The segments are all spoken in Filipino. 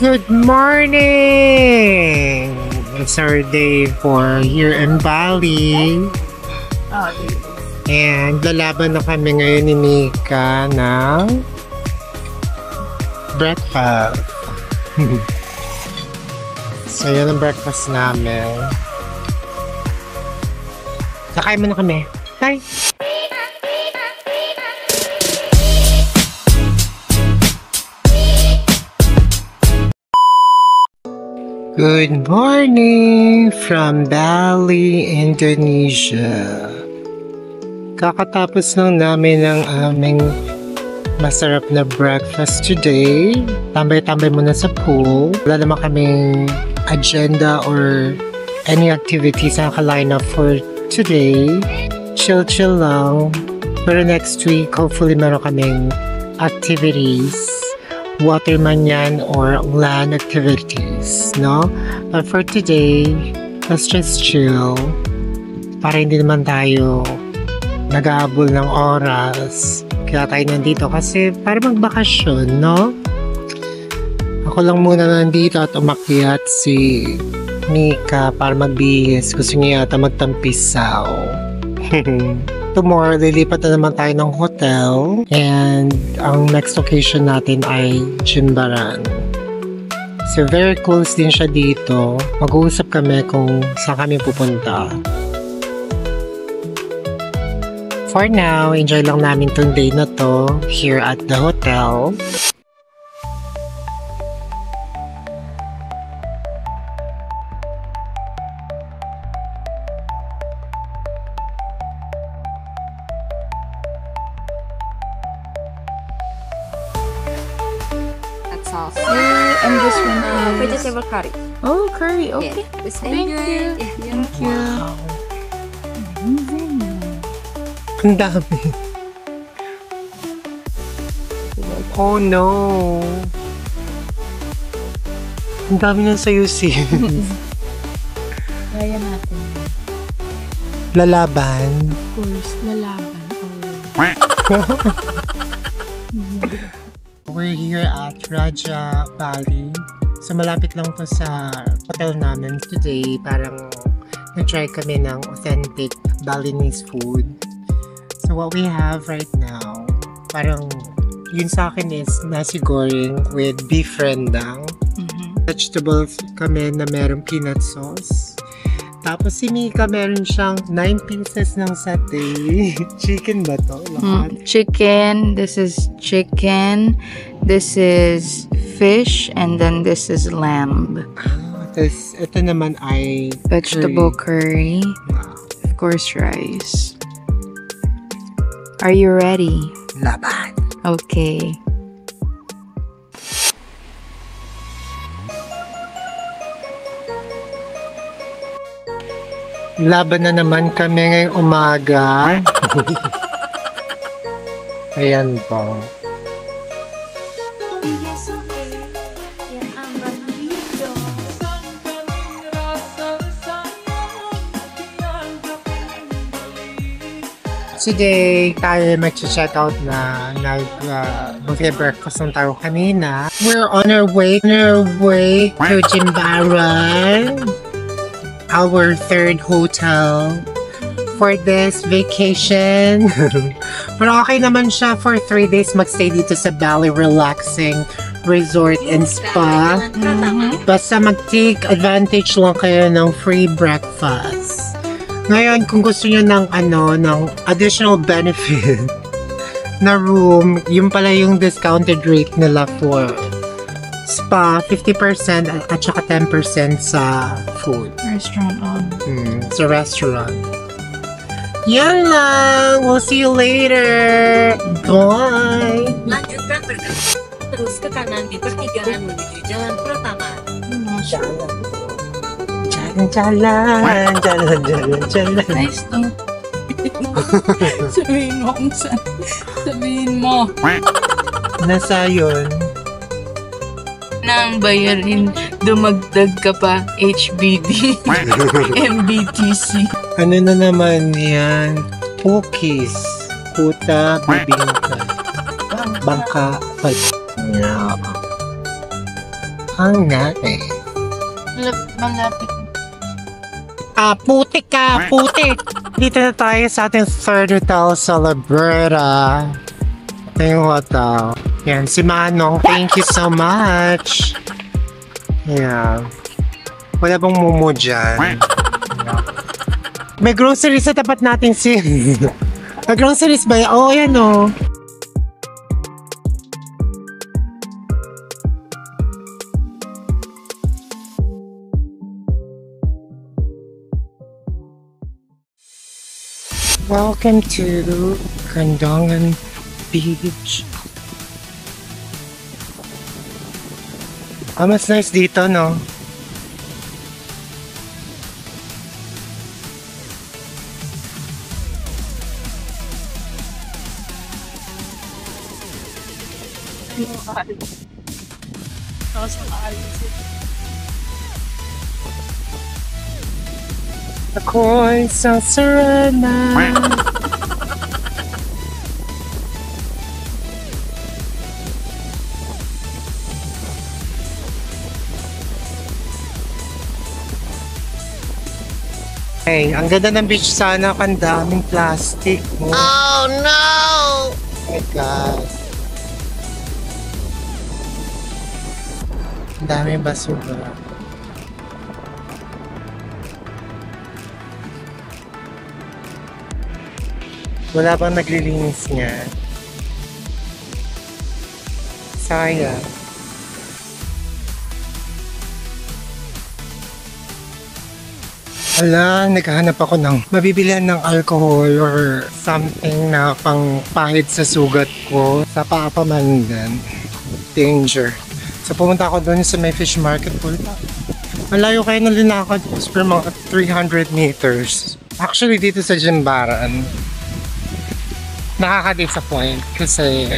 Good morning! It's our day for here in Bali. And lalaban na kami ngayon ni Mika ng breakfast. So yan ang breakfast namin. Kakain mo na kami. Bye! Good morning from Bali, Indonesia. Kakatapos lang namin ng aming masarap na breakfast today. Tambay-tambay muna sa pool. Wala naman kaming agenda or any activities na naka-line up for today. Chill-chill lang. Pero next week, hopefully meron kaming activities. Water man yan or land activities, no? But for today, let's just chill. Para hindi naman tayo nag-aabol ng oras. Kaya tayo nandito kasi para magbakasyon, no? Ako lang muna nandito at umakyat si Mika para magbihis. Gusto niya yata magtampisaw. Tomorrow, lilipat na naman tayo ng hotel. And ang next location natin ay Jimbaran. So, very close din siya dito. Mag-uusap kami kung saan kami pupunta. For now, enjoy lang namin tong day na to here at the hotel. Sauce. And this one is vegetable curry. Oh, curry. Okay. Yeah. Thank you. Yeah. Thank you. Wow. Ang dami. Oh no. Ang dami ng sayusin. Kaya natin. Lalaban. Of course, lalaban. We're here at Raja Bali. So malapit lang to sa hotel namin today. Parang nag-try kami ng authentic Balinese food. So what we have right now, parang yun sa akin is nasi goreng with beef rendang. Vegetables kami na merong peanut sauce. Tapos si Mika meron siyang 9 pieces ng satay. Chicken ba to? Chicken. This is chicken. This is fish. And then this is lamb. Tapos ito naman ay Vegetable curry. Wow. Of course, rice. Are you ready? Laban. Okay. Laban na naman kami ngayong umaga. Ayan po. Today, tayo mag-check out na buffet breakfast ng tayo kanina. We're on our way to Jimbaran. Our third hotel for this vacation. Pero okay naman siya for 3 days magstay dito sa Bali Relaxing Resort and Spa. Basta mag-take advantage lang kayo ng free breakfast. Ngayon, kung gusto nyo ng additional benefit na room, yung pala yung discounted rate nila for spa, 50% at saka 10% sa food. Restaurant on. Sa restaurant. Yan lang! We'll see you later! Bye! Lanjutkan terus ke kanan di pertigaan menuju jalan pertama. Jalan. Nice to. Sabihin mo kung saan. Sabihin mo. Nasa yun. Nang bayarin, dumagdag ka pa HBD, MBTC. Ano na naman yan? Cookies. Kuta, bibingka. Bangka. Yeah. Ang nice. Malapit. Putik ka! Putik! Dito na tayo sa ating third hotel sa Libreta. Ito yung hotel. Yan, si Manong. Thank you so much. Yeah. Wala bang mumu dyan? May groceries sa tapat natin si... May groceries ba yan? Oo, yan o. Welcome to Kandongan Beach. Mas nice dito, no? Ako'y sasarana. Hey, ang ganda ng beach sana, ang daming plastic. Oh no! Oh my God. Ang daming basura. Wala bang naglilinis niya? Sayang. Ala, naghahanap ako ng mabibilihan ng alcohol or something na pang pahid sa sugat ko. Sa Papamandan. Danger. So pumunta ako doon sa may fish market po. Malayo kayo na linakad for mga 300 meters. Actually dito sa Jimbaran, nakaka-disappoint kasi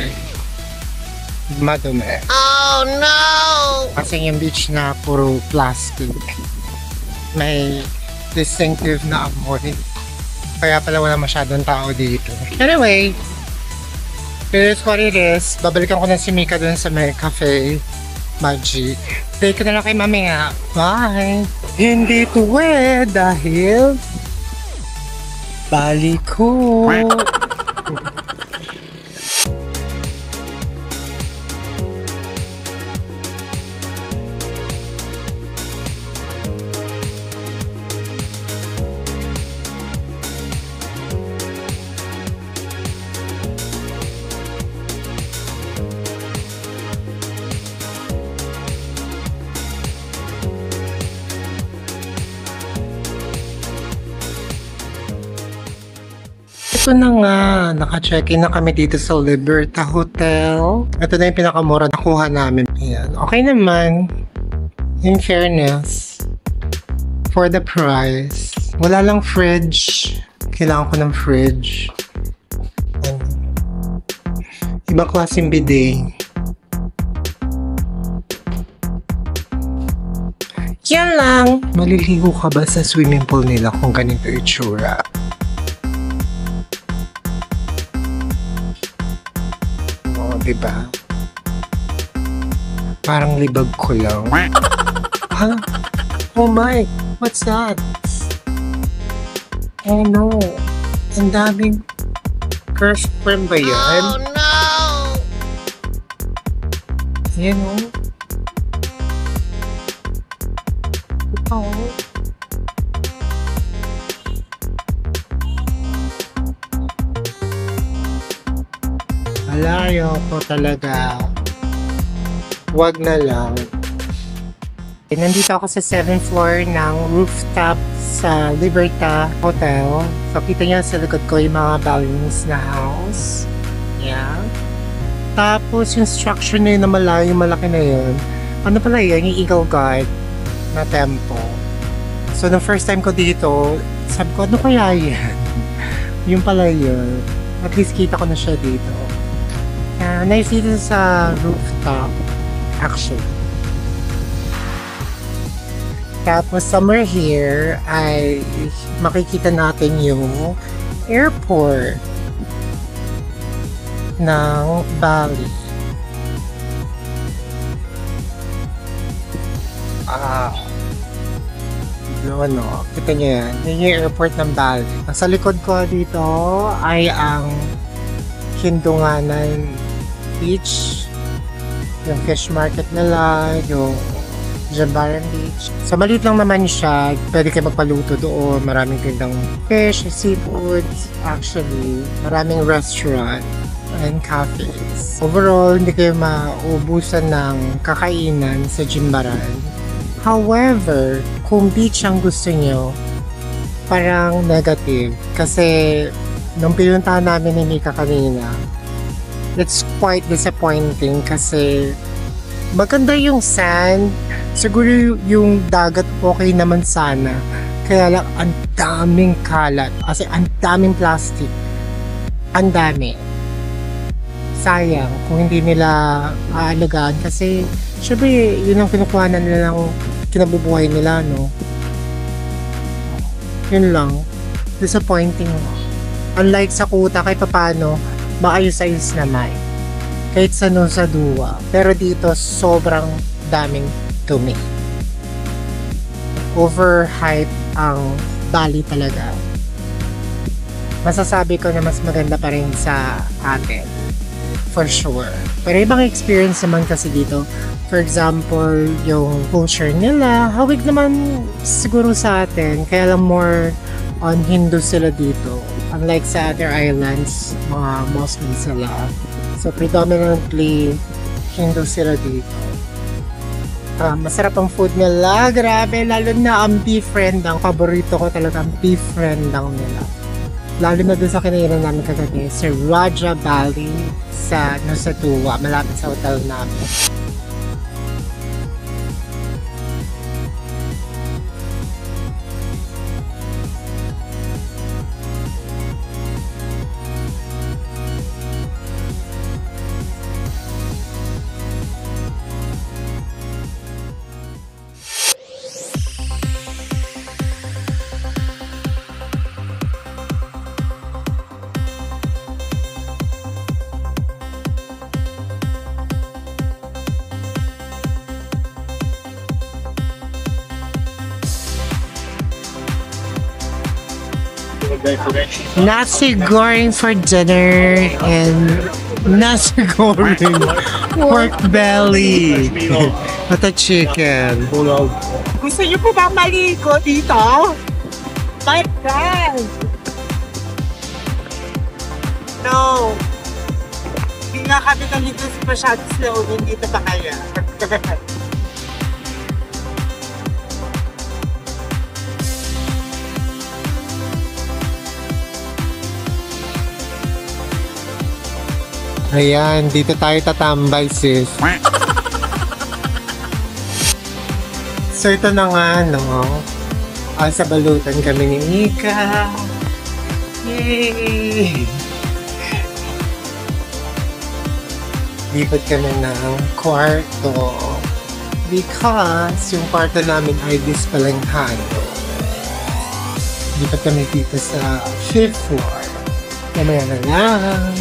madumi. Oh no! Kasi yung beach na puro plastic. May distinctive na amoy. Kaya pala wala masyadong tao dito. Anyway, it is what it is. Babalikan ko na si Mika dun sa may cafe. Magic. Take ko na lang kay mamaya. Bye! Hindi to dahil balik ko. Ito na nga, naka-check-in na kami dito sa Liberta Hotel. Ito na yung pinakamura nakuha namin. Ayan. Okay naman. In fairness, for the price. Wala lang fridge. Kailangan ko ng fridge. Ibang klaseng bidet. Yan lang. Maliligo ka ba sa swimming pool nila kung ganito itsura? Diba? Parang libag ko lang. Ha? Oh my! What's that? Oh no! Ang daming curse worm ba yan? Oh no! Yan o. Oh. Alayo ko talaga. Wag na lang. Nandito ako sa 7th floor ng rooftop sa Liberta Hotel. So kita niyo sa likod ko yung mga balconies na house. Yeah. Tapos yung structure na yun na malayo, malaki na yun. Ano pala yun? Yung Eagle Guard na tempo. So the first time ko dito, sabi ko, ano kaya yan? Yung pala yun. At least kita ko na siya dito. Nice dito sa rooftop, actually. Tapos somewhere here ay makikita natin yung airport ng Bali. Ano, kita niyo yan. Yan yung airport ng Bali. Sa likod ko dito ay ang Hindunganan Beach, yung fish market nila, yung Jambaran Beach. So, maliit lang naman siya. Pwede kayo magpaluto doon. Maraming tindang fish, seafoods. Actually, maraming restaurant and cafes. Overall, hindi kayo maubusan ng kakainan sa Jimbaran. However, kung beach ang gusto nyo, parang negative. Kasi, nung pinuntahan namin ni Mika kanina, it's quite disappointing kasi maganda yung sand. Siguro yung dagat okay naman sana. Kaya lang, ang daming kalat. Kasi ang daming plastic. Ang dami. Sayang kung hindi nila aalagaan kasi syempre yun ang kinukuhanan nila ng kinabubuhay nila, no? Yun lang. Disappointing. Unlike sa Kuta, kahit paano, maayos-ayos naman. Kahit sa Nusa Dua. Pero dito, sobrang daming dumi. Overhype ang Bali talaga. Masasabi ko na mas maganda pa rin sa atin. For sure. Pero ibang experience naman kasi dito. For example, yung culture nila, hawig naman siguro sa atin. Kaya lang more on Hindu sila dito. Unlike sa other islands, mga Muslim sila. So predominantly, Hindu sila dito. Masarap ang food nila. Grabe, lalo na ang beef rendang. Paborito ko talaga ang beef rendang nila. Lalo na dun sa kinainan namin kagabi, sa Raja Bali sa Nusa Dua, malapit sa hotel namin. Nasi goreng for dinner and nasi goreng pork belly at a chicken. Gusto niyo po ba maligo dito? My friend! No! Hindi nga kami naligo masyado sa loob, dito pa kaya. Ayan, dito tayo tatambay, sis. So, ito na nga, no? Sa balutan kami ni Mika. Yay! Lipat kami ng kwarto. Because yung kwarto namin ay dispalanghado. Lipat kami dito sa 5th floor. Mamaya na lang.